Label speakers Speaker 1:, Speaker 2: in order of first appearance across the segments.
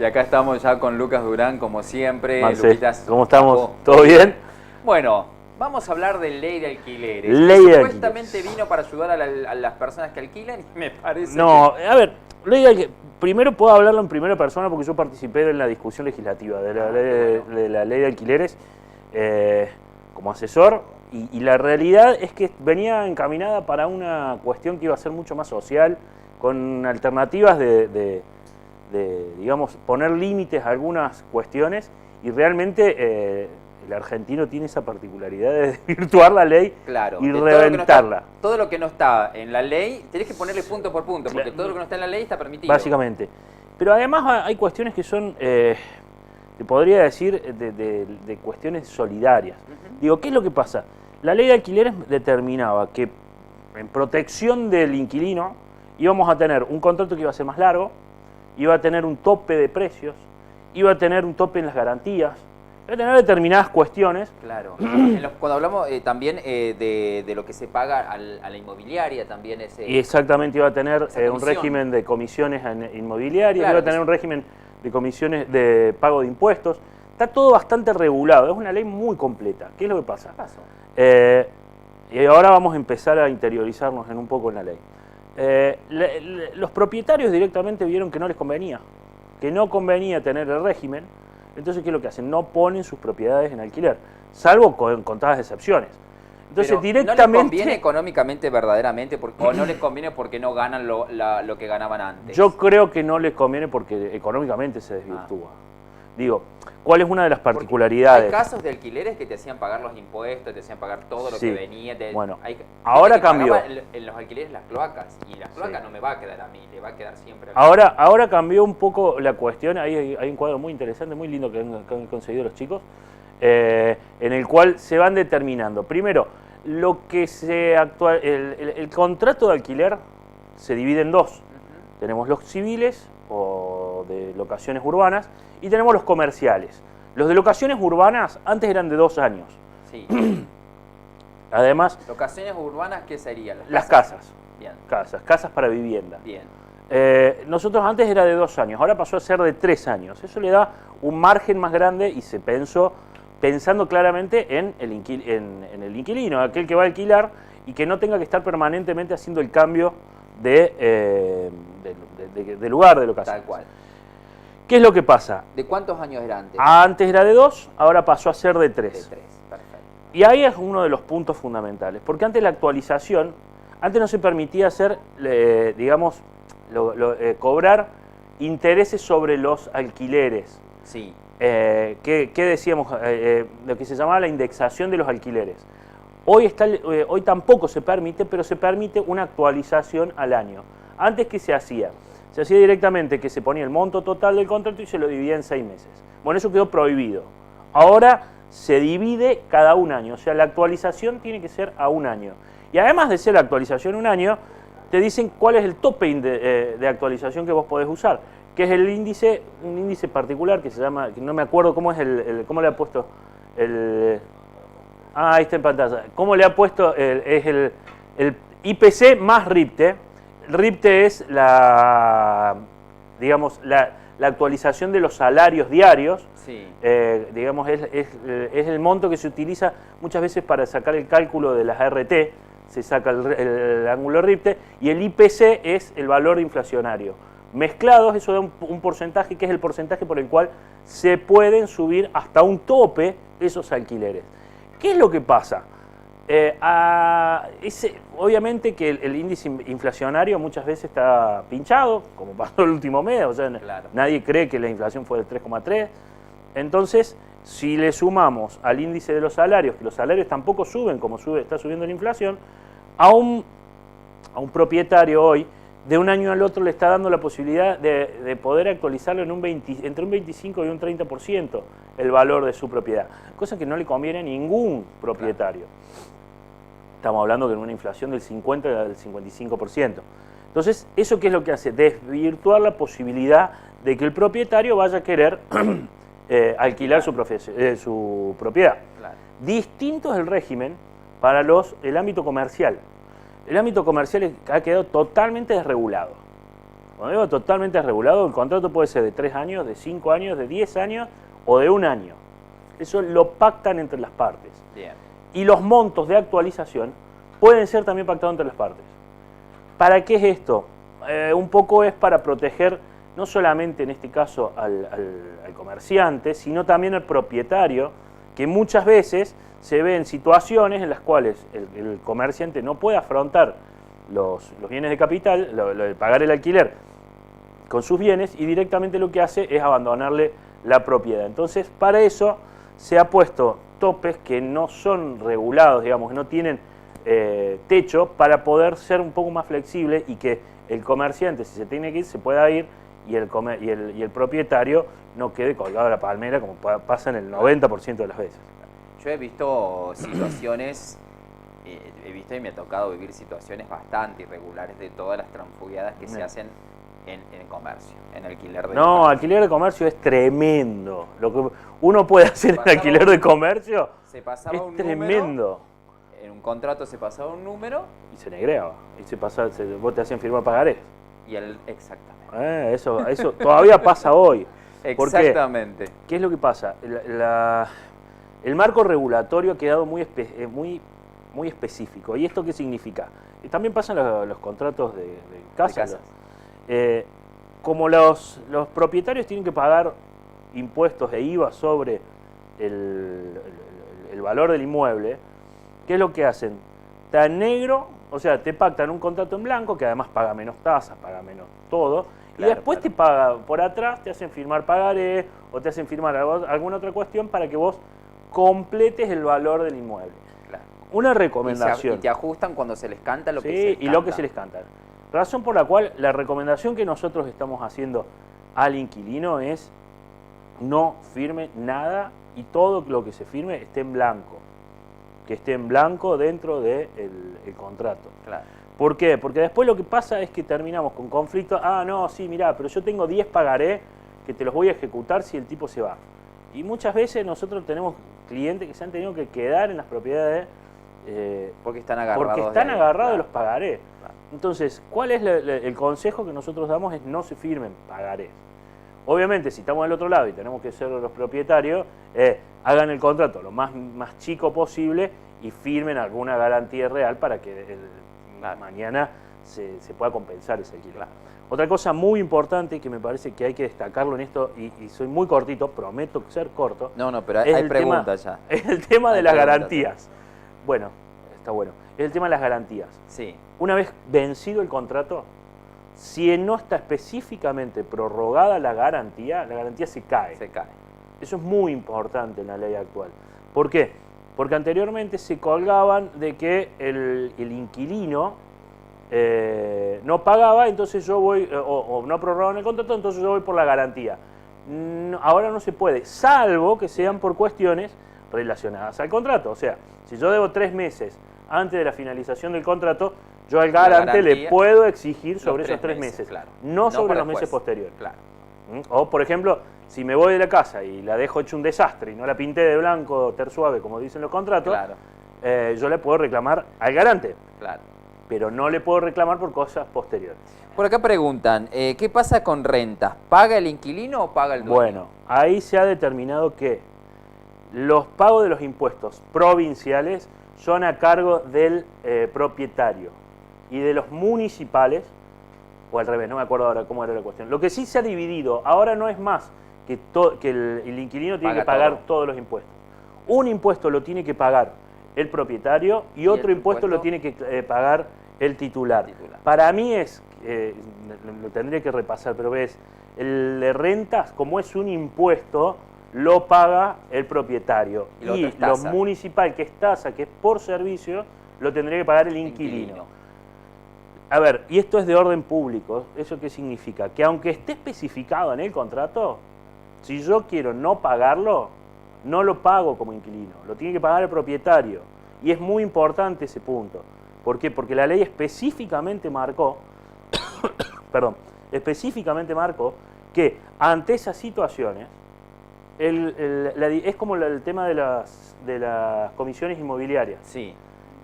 Speaker 1: Y acá estamos ya con Lucas Durán, como siempre.
Speaker 2: Marce,
Speaker 1: Luquitas,
Speaker 2: ¿cómo estamos?
Speaker 1: Paco.
Speaker 2: ¿Todo bien?
Speaker 1: Bueno, vamos a hablar de ley de alquileres.
Speaker 2: Ley de
Speaker 1: Supuestamente vino para ayudar a las personas que alquilan y me parece
Speaker 2: No, a ver, primero puedo hablarlo en primera persona porque yo participé en la discusión legislativa de la ley de alquileres como asesor y la realidad es que venía encaminada para una cuestión que iba a ser mucho más social, con alternativas de digamos, poner límites a algunas cuestiones y realmente el argentino tiene esa particularidad de desvirtuar la ley y reventarla.
Speaker 1: Todo lo que no está en la ley, tenés que ponerle punto por punto, porque todo lo que no está en la ley está permitido.
Speaker 2: Básicamente. Pero además hay cuestiones que son, te podría decir, de cuestiones solidarias. Digo, ¿qué es lo que pasa? La ley de alquileres determinaba que en protección del inquilino íbamos a tener un contrato que iba a ser más largo, iba a tener un tope de precios, iba a tener un tope en las garantías, iba a tener determinadas cuestiones.
Speaker 1: Claro. Cuando hablamos también de lo que se paga a la inmobiliaria, también ese...
Speaker 2: Y exactamente, iba a tener un régimen de comisiones inmobiliarias, claro, iba a tener un régimen de comisiones de pago de impuestos. Está todo bastante regulado, es una ley muy completa. ¿Qué es lo que pasa? Y ahora vamos a empezar a interiorizarnos un poco en la ley. Los propietarios directamente vieron que no les convenía, que no convenía tener el régimen, entonces ¿qué es lo que hacen? No ponen sus propiedades en alquiler, salvo con contadas excepciones. Entonces
Speaker 1: pero
Speaker 2: directamente...
Speaker 1: ¿no les conviene económicamente verdaderamente o no les conviene porque no ganan lo que ganaban antes?
Speaker 2: Yo creo que no les conviene porque económicamente se desvirtúa. Digo, ¿cuál es una de las particularidades?
Speaker 1: Hay casos de alquileres que te hacían pagar los impuestos, te hacían pagar todo lo que venía.
Speaker 2: Bueno, ahora cambió.
Speaker 1: En los alquileres las cloacas, y las clocas no me va a quedar a mí, le va a quedar siempre a mí.
Speaker 2: Ahora cambió un poco la cuestión, hay un cuadro muy interesante, muy lindo que han conseguido los chicos, en el cual se van determinando. Primero, lo que el contrato de alquiler se divide en dos. Tenemos los civiles o de locaciones urbanas y tenemos los comerciales. Los de locaciones urbanas antes eran de 2 años.
Speaker 1: Sí.
Speaker 2: Además...
Speaker 1: ¿Locaciones urbanas qué serían?
Speaker 2: Las casas.
Speaker 1: Bien.
Speaker 2: Casas para vivienda.
Speaker 1: Bien.
Speaker 2: Nosotros antes era de 2 años, ahora pasó a ser de 3 años. Eso le da un margen más grande y se pensó, pensando claramente en el inquilino, aquel que va a alquilar y que no tenga que estar permanentemente haciendo el cambio de lugar de locación.
Speaker 1: Tal cual.
Speaker 2: ¿Qué es lo que pasa?
Speaker 1: ¿De cuántos años era antes?
Speaker 2: Antes era de 2, ahora pasó a ser de 3.
Speaker 1: De 3, perfecto.
Speaker 2: Y ahí es uno de los puntos fundamentales, porque antes la actualización, antes no se permitía hacer, digamos, cobrar intereses sobre los alquileres.
Speaker 1: Sí.
Speaker 2: ¿Qué decíamos? Lo que se llamaba la indexación de los alquileres. Hoy tampoco se permite, pero se permite una actualización al año. Antes, ¿qué se hacía? Se hacía directamente que se ponía el monto total del contrato y se lo dividía en 6 meses. Bueno, eso quedó prohibido. Ahora se divide cada 1 año, o sea, la actualización tiene que ser a 1 año. Y además de ser la actualización 1 año, te dicen cuál es el tope de actualización que vos podés usar, que es el índice, un índice particular que se llama, que no me acuerdo cómo es cómo le ha puesto ahí está en pantalla. ¿Cómo le ha puesto? Es el IPC más RIPTE. RIPTE es digamos, la actualización de los salarios diarios.
Speaker 1: Sí.
Speaker 2: Digamos, es el monto que se utiliza muchas veces para sacar el cálculo de las ART. Se saca el ángulo RIPTE y el IPC es el valor inflacionario. Mezclados, eso da un porcentaje que es el porcentaje por el cual se pueden subir hasta un tope esos alquileres. ¿Qué es lo que pasa? Obviamente que el índice inflacionario muchas veces está pinchado, como pasó el último mes, o sea,
Speaker 1: claro. Nadie
Speaker 2: cree que la inflación fue del 3,3. Entonces, si le sumamos al índice de los salarios, que los salarios tampoco suben como está subiendo la inflación, a un propietario hoy, de un año al otro le está dando la posibilidad de poder actualizarlo entre un 25 y un 30% el valor de su propiedad, cosa que no le conviene a ningún propietario. Claro. Estamos hablando de una inflación del 50 al 55%. Entonces, ¿eso qué es lo que hace? Desvirtuar la posibilidad de que el propietario vaya a querer alquilar su propiedad.
Speaker 1: Claro.
Speaker 2: Distinto es el régimen para el ámbito comercial. El ámbito comercial ha quedado totalmente desregulado. Cuando digo totalmente desregulado, el contrato puede ser de 3 años, de 5 años, de 10 años o de 1 año. Eso lo pactan entre las partes.
Speaker 1: Bien.
Speaker 2: Y los montos de actualización pueden ser también pactados entre las partes. ¿Para qué es esto? Un poco es para proteger no solamente en este caso al comerciante, sino también al propietario, que muchas veces se ve en situaciones en las cuales el comerciante no puede afrontar los bienes de capital, pagar el alquiler con sus bienes, y directamente lo que hace es abandonarle la propiedad. Entonces, para eso se ha puesto topes que no son regulados, digamos, que no tienen techo, para poder ser un poco más flexible y que el comerciante, si se tiene que ir, se pueda ir, y el propietario no quede colgado de la palmera, como pasa en el 90% de las veces.
Speaker 1: Yo he visto situaciones, he visto y me ha tocado vivir situaciones bastante irregulares de todas las transfugiadas que se hacen en comercio, en alquiler de comercio.
Speaker 2: Alquiler de comercio es tremendo. Lo que uno puede hacer en alquiler de comercio
Speaker 1: se pasaba
Speaker 2: es
Speaker 1: un
Speaker 2: tremendo.
Speaker 1: Número, en un contrato se pasaba un número
Speaker 2: y se negreaba. Y vos te hacían firmar pagarés.
Speaker 1: Y exactamente.
Speaker 2: Eso todavía pasa hoy.
Speaker 1: Exactamente.
Speaker 2: ¿Qué es lo que pasa? El marco regulatorio ha quedado muy específico. ¿Y esto qué significa? También pasan los contratos de casas. Como los propietarios tienen que pagar impuestos e IVA sobre el valor del inmueble, ¿qué es lo que hacen? Tan negro, o sea, te pactan un contrato en blanco, que además paga menos tasas, paga menos todo,
Speaker 1: claro,
Speaker 2: y después te paga por atrás, te hacen firmar pagaré o te hacen firmar alguna otra cuestión para que vos completes el valor del inmueble.
Speaker 1: Claro.
Speaker 2: Una recomendación.
Speaker 1: Y te ajustan cuando se les canta lo que se les canta.
Speaker 2: Sí, y lo que se les canta. Razón por la cual la recomendación que nosotros estamos haciendo al inquilino es no firme nada y todo lo que se firme esté en blanco. Que esté en blanco dentro del contrato.
Speaker 1: Claro.
Speaker 2: ¿Por qué? Porque después lo que pasa es que terminamos con conflictos. No, sí, mirá, pero yo tengo 10 pagaré que te los voy a ejecutar si el tipo se va. Y muchas veces nosotros tenemos clientes que se han tenido que quedar en las propiedades
Speaker 1: porque están agarrados,
Speaker 2: de los pagarés. Claro. Entonces, ¿cuál es el consejo que nosotros damos? Es no se firmen pagarés. Obviamente, si estamos del otro lado y tenemos que ser los propietarios, hagan el contrato lo más chico posible y firmen alguna garantía real para que mañana se pueda compensar ese alquiler. Claro. Otra cosa muy importante que me parece que hay que destacarlo en esto, y soy muy cortito, prometo ser corto.
Speaker 1: No, pero hay preguntas ya.
Speaker 2: Es el tema de las garantías. Bueno, está bueno. Es el tema de las garantías.
Speaker 1: Sí.
Speaker 2: Una vez vencido el contrato, si no está específicamente prorrogada la garantía se cae.
Speaker 1: Se cae.
Speaker 2: Eso es muy importante en la ley actual. ¿Por qué? Porque anteriormente se colgaban de que el inquilino no pagaba, entonces yo voy, o no prorrogaban el contrato, entonces yo voy por la garantía. No, ahora no se puede, salvo que sean por cuestiones relacionadas al contrato. O sea, si yo debo 3 meses antes de la finalización del contrato, yo al garante le puedo exigir sobre esos 3 meses, claro, no sobre los meses posteriores.
Speaker 1: Claro.
Speaker 2: O, por ejemplo, si me voy de la casa y la dejo hecho un desastre y no la pinté de blanco, ter suave, como dicen los contratos,
Speaker 1: claro,
Speaker 2: yo le puedo reclamar al garante.
Speaker 1: Claro.
Speaker 2: Pero no le puedo reclamar por cosas posteriores.
Speaker 1: Por acá preguntan, ¿qué pasa con rentas? ¿Paga el inquilino o paga el dueño?
Speaker 2: Bueno, ahí se ha determinado que los pagos de los impuestos provinciales son a cargo del propietario y de los municipales, o al revés, no me acuerdo ahora cómo era la cuestión. Lo que sí se ha dividido, ahora no es más que el inquilino tiene que pagar todos los impuestos. Un impuesto lo tiene que pagar el propietario y otro impuesto lo tiene que pagar el titular. Para mí lo tendría que repasar, pero ves, el de rentas, como es un impuesto, lo paga el propietario. Y lo municipal, que es tasa, que es por servicio, lo tendría que pagar el inquilino. A ver, y esto es de orden público. ¿Eso qué significa? Que aunque esté especificado en el contrato, si yo quiero no pagarlo, no lo pago como inquilino, lo tiene que pagar el propietario. Y es muy importante ese punto. ¿Por qué? Porque la ley específicamente marcó, específicamente marcó que ante esas situaciones, es como el tema de las comisiones inmobiliarias.
Speaker 1: Sí.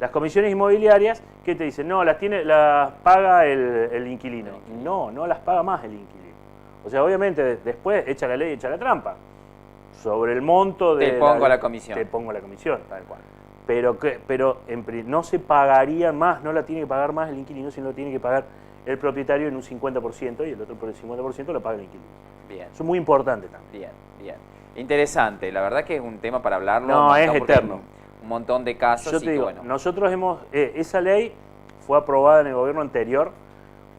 Speaker 2: Las comisiones inmobiliarias ¿qué te dicen? No, las paga el inquilino. No, no las paga más el inquilino. O sea, obviamente después echa la ley, echa la trampa. Sobre el monto de...
Speaker 1: Te pongo la comisión.
Speaker 2: Te pongo la comisión.
Speaker 1: Tal cual.
Speaker 2: Pero no se pagaría más, no la tiene que pagar más el inquilino, sino lo tiene que pagar el propietario en un 50% y el otro por el 50% lo paga el inquilino.
Speaker 1: Bien.
Speaker 2: Eso es muy importante también.
Speaker 1: Bien, bien. Interesante, la verdad que es un tema para hablarlo.
Speaker 2: No, es eterno.
Speaker 1: Un montón de casos.
Speaker 2: Yo te digo,
Speaker 1: bueno.
Speaker 2: nosotros esa ley fue aprobada en el gobierno anterior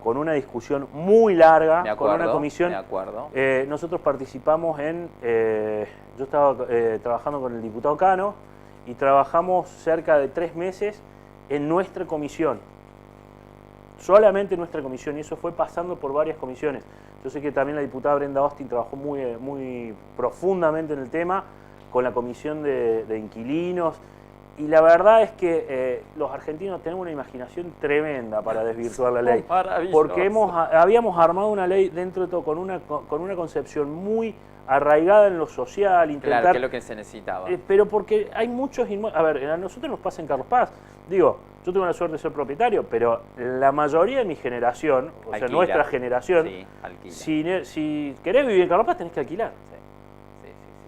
Speaker 2: con una discusión muy larga,
Speaker 1: Me acuerdo,
Speaker 2: con una comisión.
Speaker 1: Me acuerdo.
Speaker 2: Nosotros participamos yo estaba trabajando con el diputado Cano y trabajamos cerca de 3 meses en nuestra comisión. Solamente en nuestra comisión, y eso fue pasando por varias comisiones. Yo sé que también la diputada Brenda Austin trabajó muy profundamente en el tema, con la comisión de inquilinos, y la verdad es que los argentinos tenemos una imaginación tremenda para desvirtuar la ley. Porque habíamos armado una ley dentro de todo con una concepción muy arraigada en lo social, intentar...
Speaker 1: Claro, que es lo que se necesitaba.
Speaker 2: Pero porque hay muchos inmuebles... A ver, a nosotros nos pasa en Carlos Paz. Digo, yo tengo la suerte de ser propietario, pero la mayoría de mi generación, o sea, nuestra generación, si querés vivir en Carlos Paz tenés que alquilar.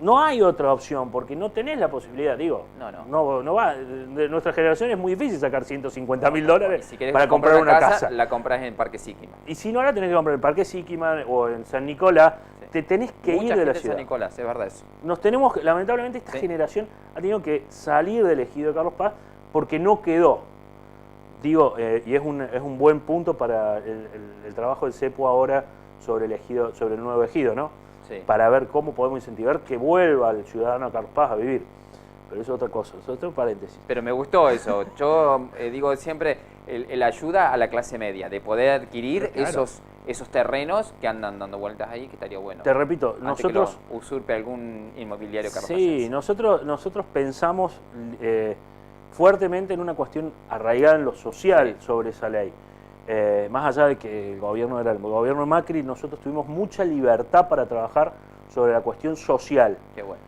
Speaker 2: No hay otra opción, porque no tenés la posibilidad, digo. No va. De nuestra generación es muy difícil sacar $150.000
Speaker 1: si
Speaker 2: para comprar una casa.
Speaker 1: La compras en Parque Siquima.
Speaker 2: Y si no, la tenés que comprar en Parque Siquima o en San Nicolás. Te tenés que ir de la ciudad.
Speaker 1: San Nicolás, es verdad eso.
Speaker 2: Lamentablemente esta generación ha tenido que salir del ejido de Carlos Paz porque no quedó. Digo, y es un buen punto para el trabajo del CEPU ahora sobre el nuevo ejido, ¿no? Sí. Para ver cómo podemos incentivar que vuelva el ciudadano a Carlos Paz a vivir. Pero eso es otra cosa, eso es otro paréntesis.
Speaker 1: Pero me gustó eso. Yo digo siempre, el ayuda a la clase media, de poder adquirir esos terrenos que andan dando vueltas ahí, que estaría bueno.
Speaker 2: Te repito, nosotros...
Speaker 1: Que lo usurpe algún inmobiliario carpacense.
Speaker 2: Sí, nosotros pensamos fuertemente en una cuestión arraigada en lo social sobre esa ley. Más allá de que el gobierno era el gobierno de Macri, nosotros tuvimos mucha libertad para trabajar sobre la cuestión social.
Speaker 1: Qué bueno.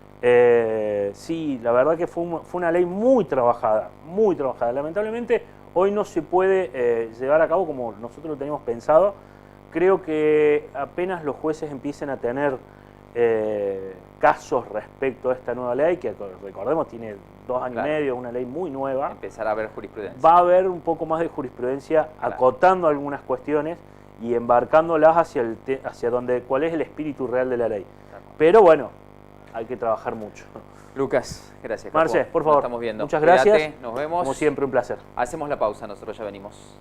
Speaker 2: Sí, la verdad que fue una ley muy trabajada, muy trabajada. Lamentablemente hoy no se puede llevar a cabo como nosotros lo teníamos pensado. Creo que apenas los jueces empiecen a tener casos respecto a esta nueva ley, que recordemos tiene 2 años y medio, una ley muy nueva.
Speaker 1: Empezar a ver jurisprudencia.
Speaker 2: Va a haber un poco más de jurisprudencia acotando algunas cuestiones y embarcándolas hacia cuál es el espíritu real de la ley. Pero bueno, hay que trabajar mucho.
Speaker 1: Lucas, gracias.
Speaker 2: Marce, por favor,
Speaker 1: nos estamos viendo.
Speaker 2: Muchas gracias.
Speaker 1: Cuídate, nos vemos.
Speaker 2: Como siempre, un placer.
Speaker 1: Hacemos la pausa, nosotros ya venimos.